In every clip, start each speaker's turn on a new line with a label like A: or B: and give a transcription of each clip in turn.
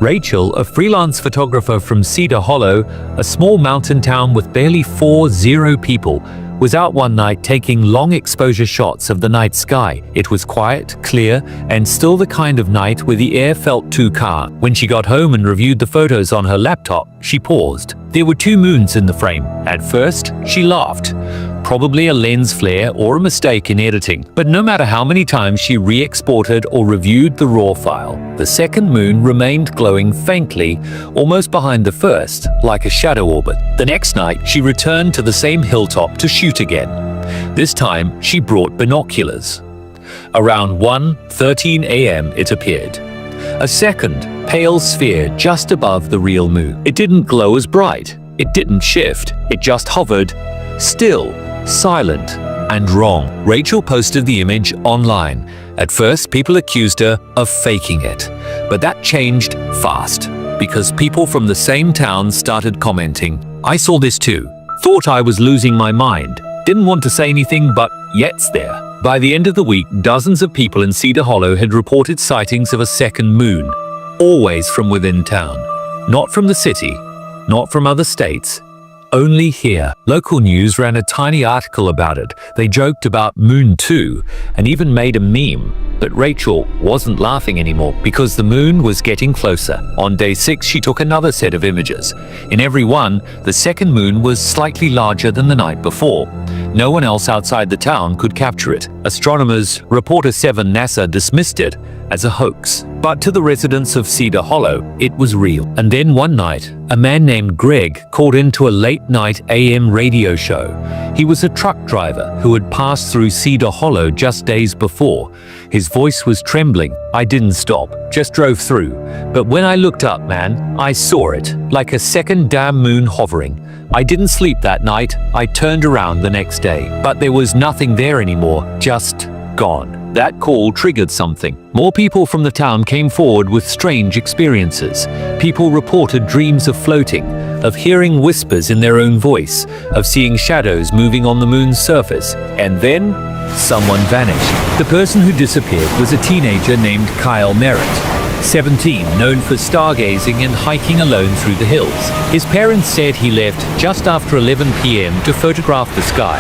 A: Rachel, a freelance photographer from Cedar Hollow, a small mountain town with barely 40 people, was out one night taking long exposure shots of the night sky. It was quiet, clear, and still the kind of night where the air felt too calm. When she got home and reviewed the photos on her laptop, she paused. There were 2 moons in the frame. At first, she laughed. Probably a lens flare or a mistake in editing. But no matter how many times she re-exported or reviewed the raw file, the second moon remained glowing faintly, almost behind the first, like a shadow orbit. The next night, she returned to the same hilltop to shoot again. This time, she brought binoculars. Around 1:13 a.m. it appeared. A second, pale sphere just above the real moon. It didn't glow as bright. It didn't shift. It just hovered, still, silent, and wrong. Rachel posted the image online. At first, people accused her of faking it. But that changed fast, because people from the same town started commenting. "I saw this too. Thought I was losing my mind. Didn't want to say anything, but yet's there." By the end of the week, dozens of people in Cedar Hollow had reported sightings of a second moon, always from within town. Not from the city, not from other states, only here. Local news ran a tiny article about it. They joked about Moon 2 and even made a meme. But Rachel wasn't laughing anymore because the moon was getting closer. On day 6, she took another set of images. In every one, the second moon was slightly larger than the night before. No one else outside the town could capture it. Astronomers, Reporter 7 NASA dismissed it as a hoax. But to the residents of Cedar Hollow, it was real. And then one night, a man named Greg called into a late-night AM radio show. He was a truck driver who had passed through Cedar Hollow just days before. His voice was trembling. "I didn't stop, just drove through. But when I looked up, man, I saw it, like a second damn moon hovering. I didn't sleep that night. I turned around the next day. But there was nothing there anymore, just gone." That call triggered something. More people from the town came forward with strange experiences. People reported dreams of floating, of hearing whispers in their own voice, of seeing shadows moving on the moon's surface. And then, someone vanished. The person who disappeared was a teenager named Kyle Merritt, 17, known for stargazing and hiking alone through the hills. His parents said he left just after 11 p.m. to photograph the sky,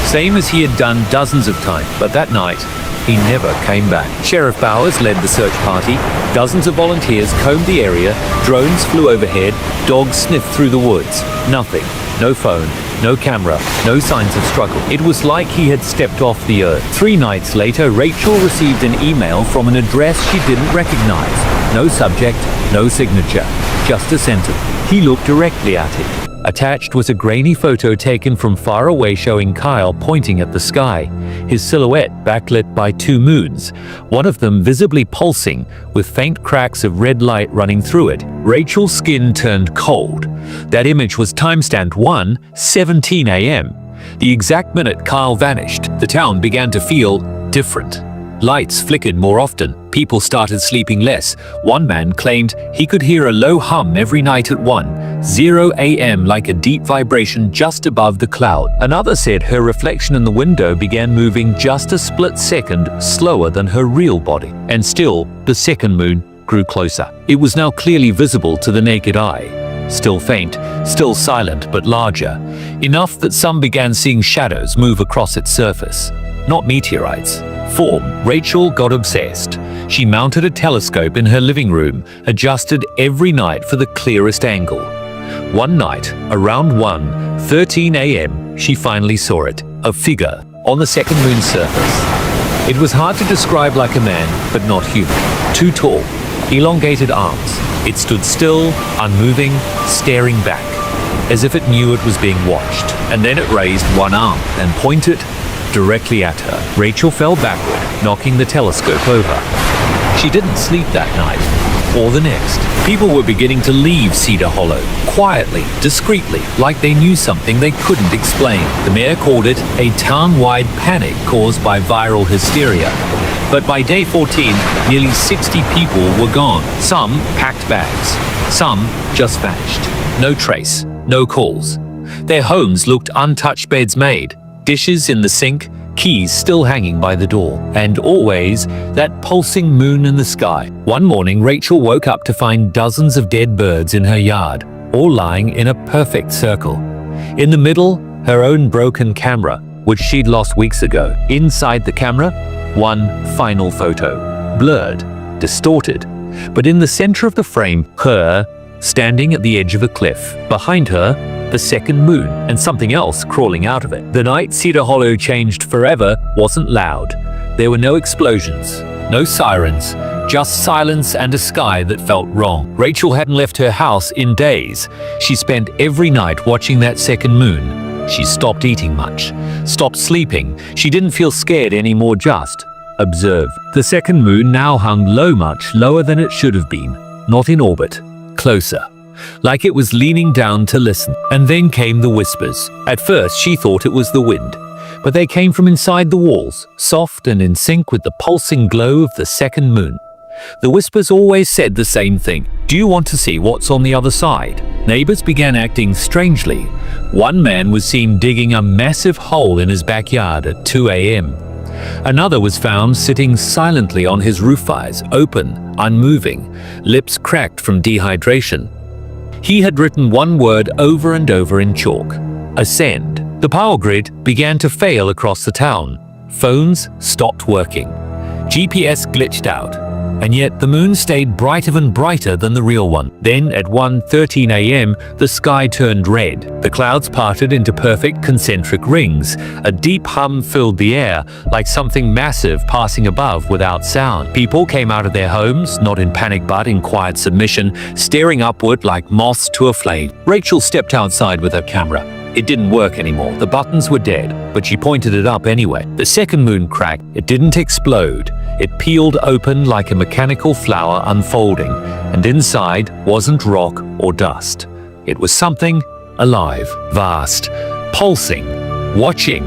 A: same as he had done dozens of times. But that night, he never came back. Sheriff Bowers led the search party. Dozens of volunteers combed the area. Drones flew overhead. Dogs sniffed through the woods. Nothing. No phone. No camera. No signs of struggle. It was like he had stepped off the earth. 3 nights later, Rachel received an email from an address she didn't recognize. No subject, no signature. Just a sentence. He looked directly at it. Attached was a grainy photo taken from far away showing Kyle pointing at the sky, his silhouette backlit by 2 moons, one of them visibly pulsing with faint cracks of red light running through it. Rachel's skin turned cold. That image was timestamped 1:17 a.m. The exact minute Kyle vanished, the town began to feel different. Lights flickered more often. People started sleeping less. One man claimed he could hear a low hum every night at 1:0 a.m. like a deep vibration just above the cloud. Another said her reflection in the window began moving just a split second slower than her real body. And still, the second moon grew closer. It was now clearly visible to the naked eye. Still faint, still silent, but larger. Enough that some began seeing shadows move across its surface. Not meteorites. Form. Rachel got obsessed. She mounted a telescope in her living room, adjusted every night for the clearest angle. One night, around 1:13 a.m., she finally saw it, a figure, on the second moon's surface. It was hard to describe, like a man, but not human. Too tall, elongated arms. It stood still, unmoving, staring back, as if it knew it was being watched. And then it raised one arm and pointed directly at her. Rachel fell backward, knocking the telescope over. She didn't sleep that night, or the next. People were beginning to leave Cedar Hollow, quietly, discreetly, like they knew something they couldn't explain. The mayor called it a town-wide panic caused by viral hysteria. But by day 14, nearly 60 people were gone. Some packed bags. Some just vanished. No trace, no calls. Their homes looked untouched, beds made, dishes in the sink, keys still hanging by the door, and always that pulsing moon in the sky. One morning, Rachel woke up to find dozens of dead birds in her yard, all lying in a perfect circle. In the middle, her own broken camera, which she'd lost weeks ago. Inside the camera, one final photo, blurred, distorted, but in the center of the frame, her standing at the edge of a cliff. Behind her, the second moon, and something else crawling out of it. The night Cedar Hollow changed forever wasn't loud. There were no explosions, no sirens, just silence and a sky that felt wrong. Rachel hadn't left her house in days. She spent every night watching that second moon. She stopped eating much, stopped sleeping. She didn't feel scared anymore, just observe. The second moon now hung low, much lower than it should have been. Not in orbit, closer, like it was leaning down to listen. And then came the whispers. At first she thought it was the wind, but they came from inside the walls, soft and in sync with the pulsing glow of the second moon. The whispers always said the same thing. Do you want to see what's on the other side? Neighbors began acting strangely. One man was seen digging a massive hole in his backyard at 2 a.m. Another was found sitting silently on his roof, eyes open, unmoving, lips cracked from dehydration. He had written one word over and over in chalk: ascend. The power grid began to fail across the town. Phones stopped working. GPS glitched out. And yet the moon stayed brighter and brighter than the real one. Then at 1:13 a.m., the sky turned red. The clouds parted into perfect concentric rings. A deep hum filled the air, like something massive passing above without sound. People came out of their homes, not in panic but in quiet submission, staring upward like moths to a flame. Rachel stepped outside with her camera. It didn't work anymore. The buttons were dead, but she pointed it up anyway. The second moon cracked. It didn't explode. It peeled open like a mechanical flower unfolding, and inside wasn't rock or dust. It was something alive, vast, pulsing, watching.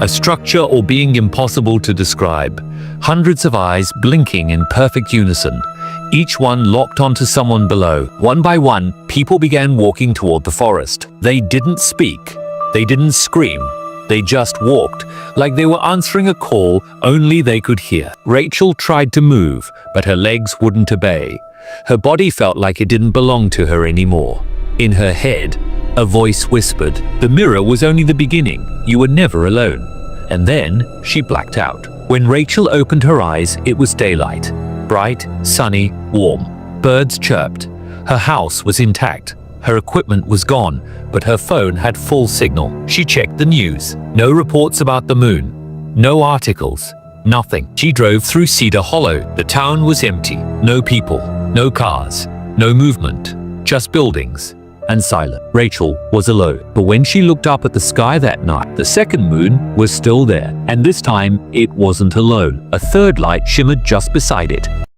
A: A structure or being impossible to describe. Hundreds of eyes blinking in perfect unison. Each one locked onto someone below. One by one, people began walking toward the forest. They didn't speak. They didn't scream. They just walked, like they were answering a call only they could hear. Rachel tried to move, but her legs wouldn't obey. Her body felt like it didn't belong to her anymore. In her head, a voice whispered, "The mirror was only the beginning. You were never alone." And then she blacked out. When Rachel opened her eyes, it was daylight. Bright, sunny, warm. Birds chirped. Her house was intact. Her equipment was gone, but her phone had full signal. She checked the news. No reports about the moon. No articles. Nothing. She drove through Cedar Hollow. The town was empty. No people. No cars. No movement. Just buildings. And silent. Rachel was alone. But when she looked up at the sky that night, the second moon was still there. And this time, it wasn't alone. A third light shimmered just beside it.